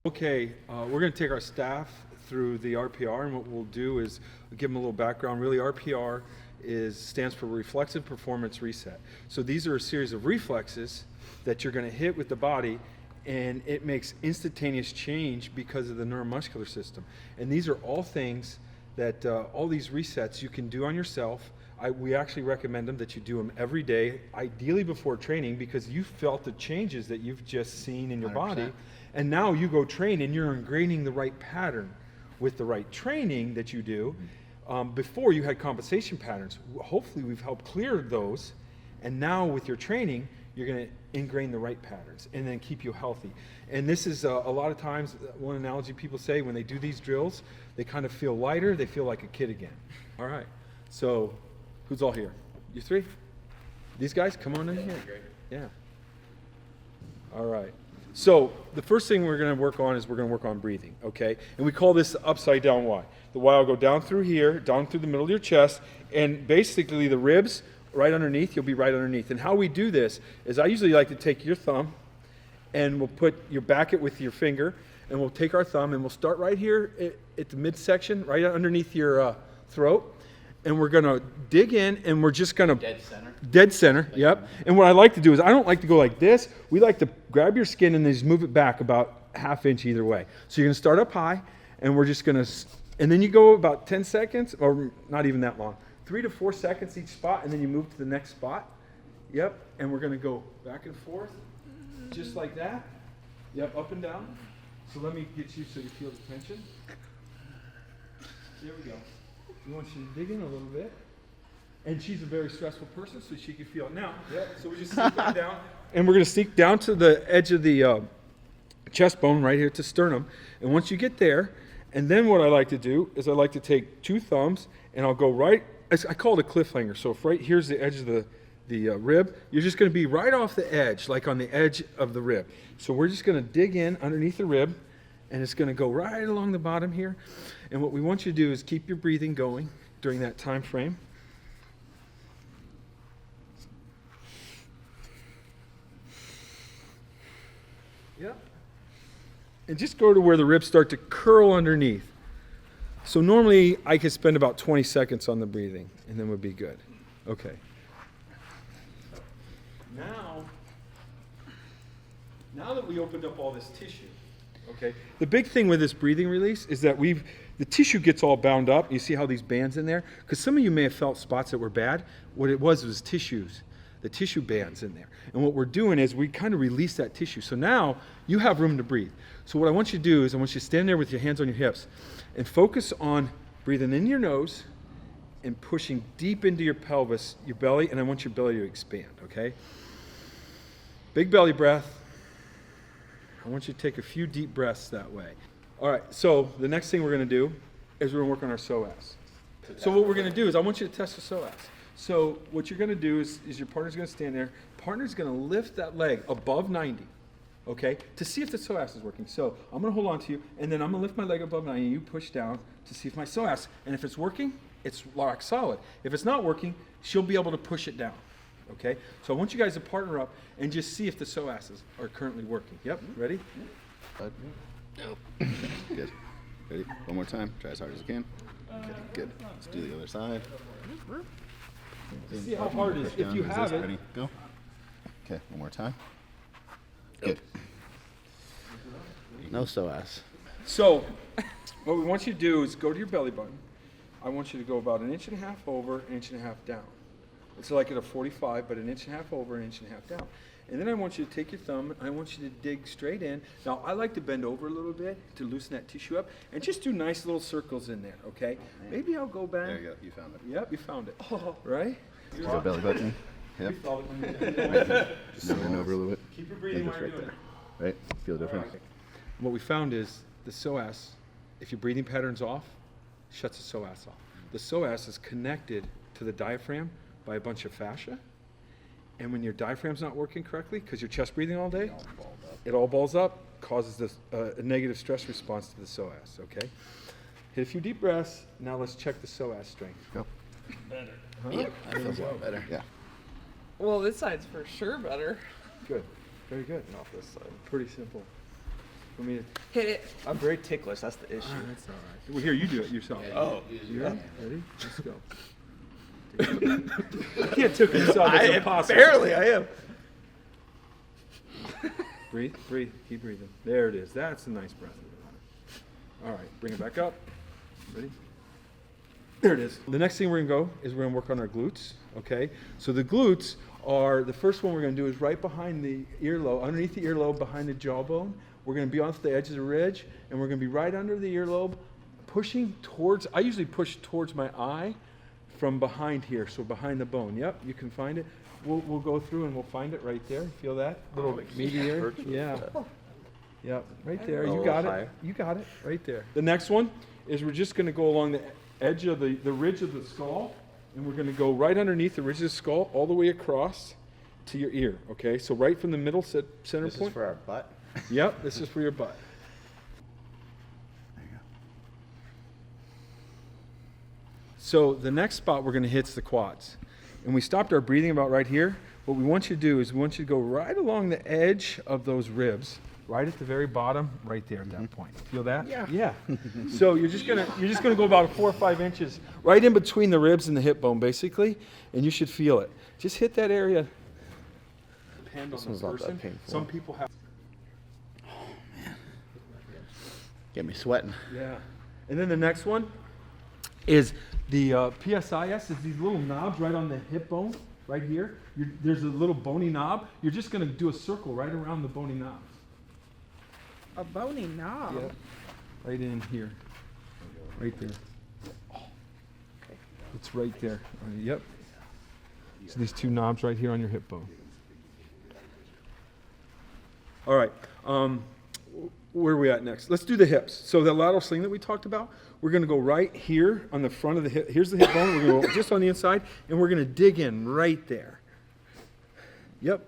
Okay, we're going to take our staff through the RPR, and what we'll do is give them a little background. Really, RPR stands for Reflexive Performance Reset. So these are a series of reflexes that you're going to hit with the body, and it makes instantaneous change because of the neuromuscular system. And these are all things that all these resets you can do on yourself. We actually recommend them that you do them every day, ideally before training, because you felt the changes that you've just seen in your 100%. body. And now you go train and you're ingraining the right pattern with the right training that you do. Before you had compensation patterns. Hopefully we've helped clear those. And now with your training, you're going to ingrain the right patterns and then keep you healthy. And this is a lot of times, one analogy people say when they do these drills, they kind of feel lighter, they feel like a kid again. All right, so who's all here? You three? These guys, come on in here. Yeah. All right. So the first thing we're going to work on is we're going to work on breathing, okay? And we call this the upside down Y. The Y will go down through here, down through the middle of your chest, and basically the ribs right underneath, you'll be right underneath. And how we do this is I usually like to take your thumb and we'll back it with your finger, and we'll take our thumb and we'll start right here at the midsection, right underneath your throat. And we're going to dig in, and we're just going to... Dead center? Dead center, yep. And what I like to do is I don't like to go like this. We like to grab your skin and then just move it back about ½ inch either way. So you're going to start up high, and we're just going to... And then you go about 10 seconds, or not even that long. 3 to 4 seconds each spot, and then you move to the next spot. Yep, and we're going to go back and forth, just like that. Yep, up and down. So let me get you so you feel the tension. There we go. We want you to dig in a little bit. And she's a very stressful person, so she can feel it now. Yep. So we just sneak that down. And we're going to sneak down to the edge of the chest bone right here to sternum. And once you get there, and then what I like to do is I like to take 2 thumbs, and I'll go right, I call it a cliffhanger. So if right here's the edge of the rib, you're just going to be right off the edge, like on the edge of the rib. So we're just going to dig in underneath the rib, and it's going to go right along the bottom here. And what we want you to do is keep your breathing going during that time frame. Yep. And just go to where the ribs start to curl underneath. So normally I could spend about 20 seconds on the breathing, and then we'd be good. Okay. Now that we opened up all this tissue, okay, the big thing with this breathing release is that the tissue gets all bound up. You see how these bands in there? Because some of you may have felt spots that were bad. What it was tissues, the tissue bands in there. And what we're doing is we kind of release that tissue. So now you have room to breathe. So what I want you to do is I want you to stand there with your hands on your hips and focus on breathing in your nose and pushing deep into your pelvis, your belly, and I want your belly to expand, okay? Big belly breath. I want you to take a few deep breaths that way. All right, so the next thing we're going to do is we're going to work on our psoas. So what we're going to do is I want you to test the psoas. So what you're going to do is your partner's going to stand there. Partner's going to lift that leg above 90, okay, to see if the psoas is working. So I'm going to hold on to you, and then I'm going to lift my leg above 90, and you push down to see if my psoas, and if it's working, it's rock solid. If it's not working, she'll be able to push it down. Okay, so I want you guys to partner up and just see if the psoases are currently working. Yep, ready? Good. Ready? One more time. Try as hard as you can. Okay, good. Let's do the other side. See how hard it is. If you have it. Ready? Go. Okay, one more time. Good. No psoas. So what we want you to do is go to your belly button. I want you to go about 1.5 inches over, 1.5 inches down. It's like at a 45, but 1.5 inches over, 1.5 inches down. And then I want you to take your thumb, and I want you to dig straight in. Now, I like to bend over a little bit to loosen that tissue up, and just do nice little circles in there, okay? Maybe I'll go back. There you go. You found it. Yep, you found it. Right? Go belly button. Yep. Just bend over a little bit. Keep your breathing while you're doing it. Right? Feel different? Right. What we found is the psoas, if your breathing pattern's off, shuts the psoas off. The psoas is connected to the diaphragm by a bunch of fascia, and when your diaphragm's not working correctly, because you're chest breathing all day, it all balls up, causes this, a negative stress response to the psoas, okay? Hit a few deep breaths. Now let's check the psoas strength. Go. Better. Huh? Yeah, that feels a lot better. Yeah. Well, this side's for sure better. Good. Very good. Not this side. Pretty simple. Want me to? Hit it. I'm very ticklish. That's the issue. That's all right. Well, here, you do it yourself. Oh, You ready? Ready? Let's go. You can't tickle yourself. It's impossible. barely. I am. Breathe, breathe, keep breathing. There it is. That's a nice breath. All right, bring it back up. Ready? There it is. The next thing we're gonna go is we're gonna work on our glutes. Okay. So the glutes are the first one we're gonna do is right behind the earlobe, underneath the earlobe, behind the jawbone. We're gonna be off the edge of the ridge, and we're gonna be right under the earlobe, pushing towards. I usually push towards my eye from behind here, so behind the bone. Yep, you can find it. We'll go through and we'll find it right there. Feel that little meaty area? Yeah. Yep, right there. You got it. You got it right there. The next one is we're just going to go along the edge of the ridge of the skull, and we're going to go right underneath the ridge of the skull all the way across to your ear. Okay, so right from the middle center This point. is for our butt. Yep, this is for your butt. There you go. So the next spot we're going to hit is the quads. And we stopped our breathing about right here. What we want you to do is we want you to go right along the edge of those ribs, right at the very bottom, right there at that point. Feel that? Yeah. Yeah. So you're just gonna go about 4 or 5 inches right in between the ribs and the hip bone, basically, and you should feel it. Just hit that area. Depend on the one's not that person. painful. Some people have. Get me sweating. Yeah. And then the next one is the PSIS is these little knobs right on the hip bone, right here. There's a little bony knob. You're just going to do a circle right around the bony knobs. A bony knob. Yep. Right in here. Right there. It's right there. Yep. So these 2 knobs right here on your hip bone. All right. Where are we at next? Let's do the hips. So the lateral sling that we talked about, we're going to go right here on the front of the hip. Here's the hip bone. We're going to go just on the inside, and we're going to dig in right there. Yep.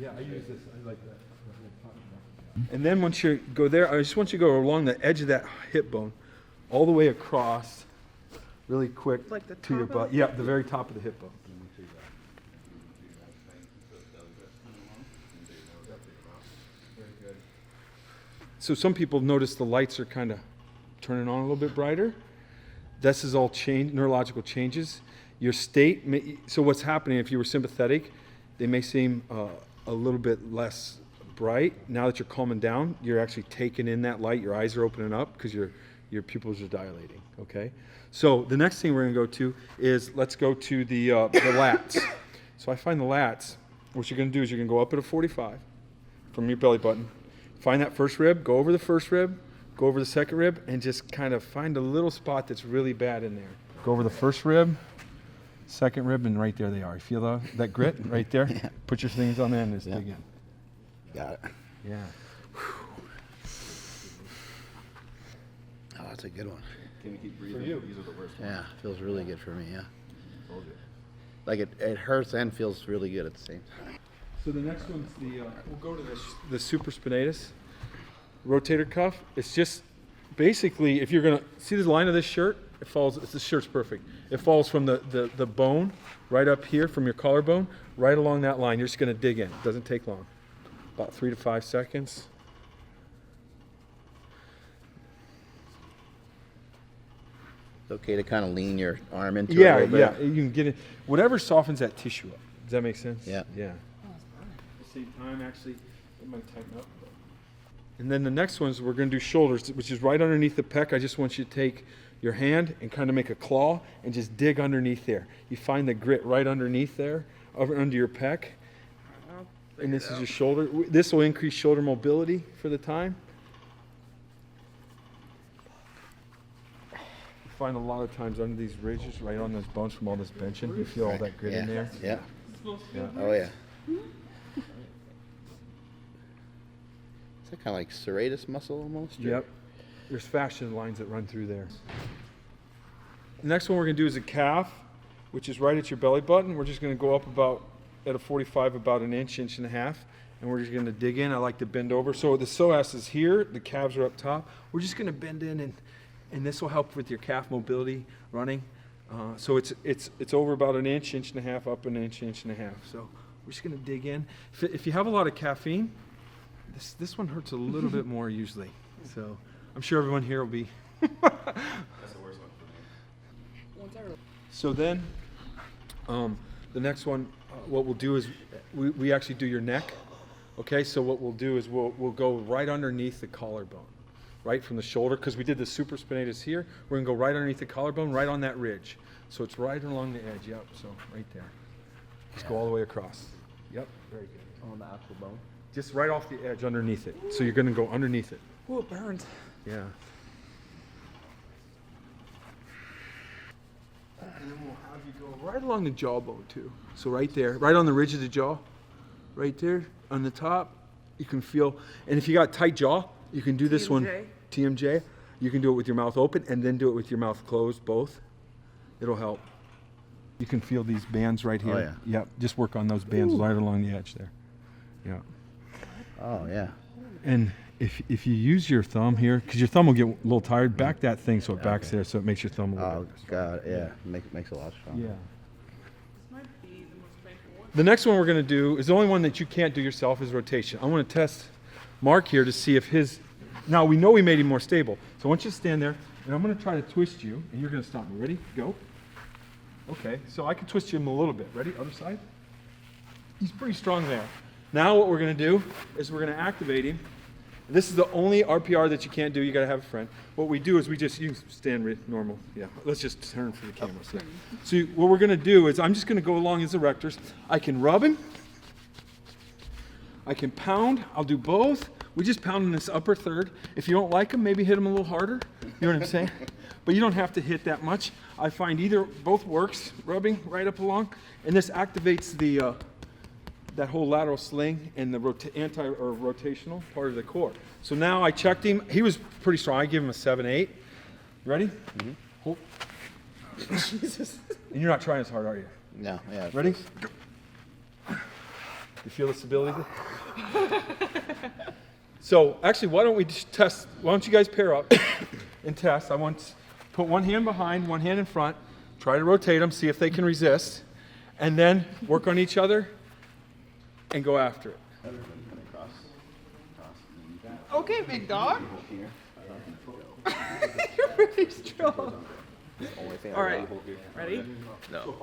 Yeah, I use this. I like that. And then once you go there, I just want you to go along the edge of that hip bone, all the way across, really quick Like the to your top of butt. the Yeah, the very top of the hip bone. So some people notice the lights are kind of turning on a little bit brighter. This is all neurological changes. Your state, so what's happening if you were sympathetic, they may seem a little bit less bright. Now that you're calming down, you're actually taking in that light. Your eyes are opening up because your pupils are dilating, okay? So the next thing we're gonna go to is, let's go to the lats. So I find the lats, what you're gonna do is you're gonna go up at a 45 from your belly button. Find that first rib, go over the first rib, go over the second rib, and just kind of find a little spot that's really bad in there. Go over the first rib, second rib, and right there they are. You feel that grit right there? Yeah. Put your things on there and just dig in. Got it. Yeah. Oh, that's a good one. Can you keep breathing? For you. These are the worst. Yeah, feels really good for me, yeah. Told you. Like it hurts and feels really good at the same time. So the next one's we'll go to the supraspinatus rotator cuff. It's just basically, if you're gonna see the line of this shirt, it falls. This shirt's perfect. It falls from the bone right up here from your collarbone, right along that line. You're just gonna dig in. It doesn't take long, about 3 to 5 seconds. It's okay to kind of lean your arm into it Yeah, a little yeah. bit. You can get it. Whatever softens that tissue up. Does that make sense? Yeah. Yeah. At the same time, actually, it might tighten up. And then the next ones, we're going to do shoulders, which is right underneath the pec. I just want you to take your hand and kind of make a claw and just dig underneath there. You find the grit right underneath there, under your pec. And this is your shoulder. This will increase shoulder mobility for the time. You find a lot of times under these ridges, right on those bones from all this benching, you feel all that grit in there. Yeah. Yeah. Oh, yeah. Is that kind of like serratus muscle almost? or- Yep. There's fascial lines that run through there. The next one we're going to do is a calf, which is right at your belly button. We're just going to go up about, at a 45, about an inch, inch and a half. And we're just going to dig in. I like to bend over. So the psoas is here. The calves are up top. We're just going to bend in, and this will help with your calf mobility running. So it's over about an inch, inch and a half, up an inch, inch and a half. So We're just gonna dig in. If you have a lot of caffeine, this one hurts a little bit more usually. So I'm sure everyone here will be. That's the worst one for me. So then, the next one, what we'll do is we actually do your neck. Okay, so what we'll do is we'll go right underneath the collarbone, right from the shoulder, because we did the supraspinatus here. We're gonna go right underneath the collarbone, right on that ridge. So it's right along the edge. Yep. So right there. Just go all the way across. Yep. Very good. On the actual bone. Just right off the edge underneath it. So you're gonna go underneath it. Oh, it burns. Yeah. And then we'll have you go right along the jawbone too. So right there, right on the ridge of the jaw, right there on the top, you can feel, and if you got tight jaw, you can do this one, TMJ. You can do it with your mouth open and then do it with your mouth closed, both. It'll help. You can feel these bands right here. Oh, yeah. Yep, just work on those bands right along the edge there. Yeah. Oh, yeah. And if you use your thumb here, because your thumb will get a little tired, back that thing so it backs there, so it makes your thumb a little Oh, bit. God, yeah. Makes a lot stronger. Yeah. This might be the most painful one. The next one we're going to do is the only one that you can't do yourself is rotation. I want to test Mark here to see if his, now we know we made him more stable. So I want you to stand there and I'm going to try to twist you and you're going to stop me. Ready? Go. Okay, so I can twist him a little bit. Ready? Other side. He's pretty strong there. Now what we're going to do is we're going to activate him. This is the only RPR that you can't do. You got to have a friend. What we do is you can stand normal. Yeah, let's just turn for the camera. So what we're going to do is I'm just going to go along his erectors. I can rub him. I can pound. I'll do both. We just pound in this upper third. If you don't like him, maybe hit him a little harder. You know what I'm saying? But you don't have to hit that much. I find both works. Rubbing right up along, and this activates the that whole lateral sling and the rotational part of the core. So now I checked him. He was pretty strong. I give him a 7-8. Ready? Mm-hmm. Hold. Jesus. And you're not trying as hard, are you? No, yeah. Ready? You feel the stability? So actually, why don't we just test? Why don't you guys pair up and test? I want to put one hand behind, one hand in front. Try to rotate them, see if they can resist, and then work on each other and go after it. Okay, big dog. You're pretty strong. All right, ready? No.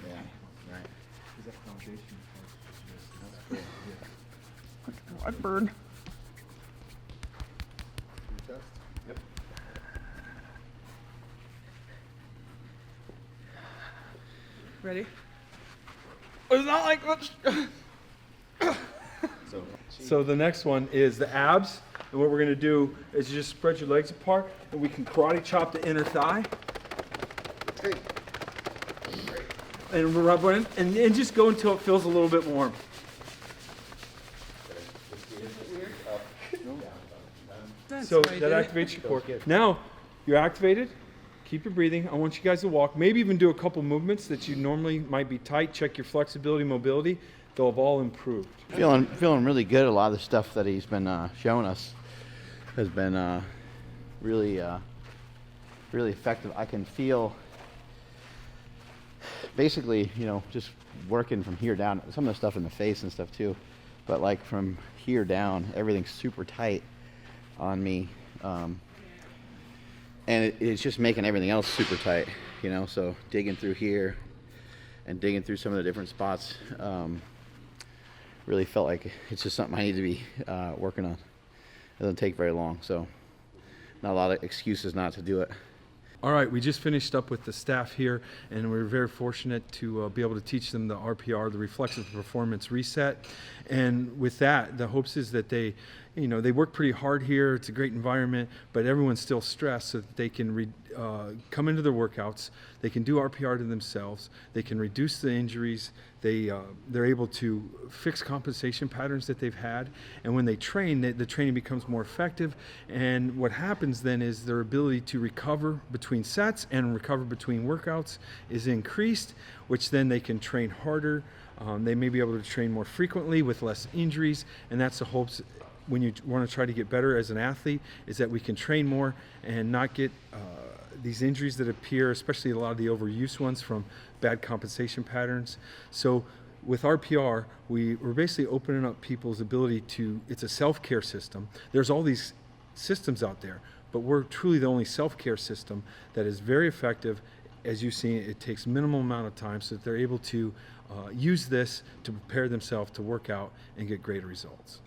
Yeah, right. I burned. Yep. Ready? It's not like much. So the next one is the abs. And what we're going to do is you just spread your legs apart and we can karate chop the inner thigh. And rub it in and just go until it feels a little bit warm. So that activates your core. Now you're activated. Keep your breathing. I want you guys to walk. Maybe even do a couple movements that you normally might be tight. Check your flexibility, mobility. They'll have all improved. Feeling really good. A lot of the stuff that he's been showing us has been really effective. I can feel basically, just working from here down. Some of the stuff in the face and stuff too, but like from here down, everything's super tight on me, and it's just making everything else super tight. So digging through here and digging through some of the different spots. Really felt like it's just something I need to be working on. It doesn't take very long, so not a lot of excuses not to do it. All right, we just finished up with the staff here, and we're very fortunate to be able to teach them the RPR, the Reflexive Performance Reset. And with that, the hopes is that they you know, they work pretty hard here. It's a great environment, but everyone's still stressed so that they can come into their workouts. They can do RPR to themselves. They can reduce the injuries. They're able to fix compensation patterns that they've had. And when they train, the training becomes more effective. And what happens then is their ability to recover between sets and recover between workouts is increased, which then they can train harder. They may be able to train more frequently with less injuries, and that's the hopes when you want to try to get better as an athlete, is that we can train more and not get these injuries that appear, especially a lot of the overuse ones from bad compensation patterns. So with RPR, we're basically opening up people's ability to, it's a self-care system. There's all these systems out there, but we're truly the only self-care system that is very effective. As you've seen, it takes minimal amount of time so that they're able to use this to prepare themselves to work out and get greater results.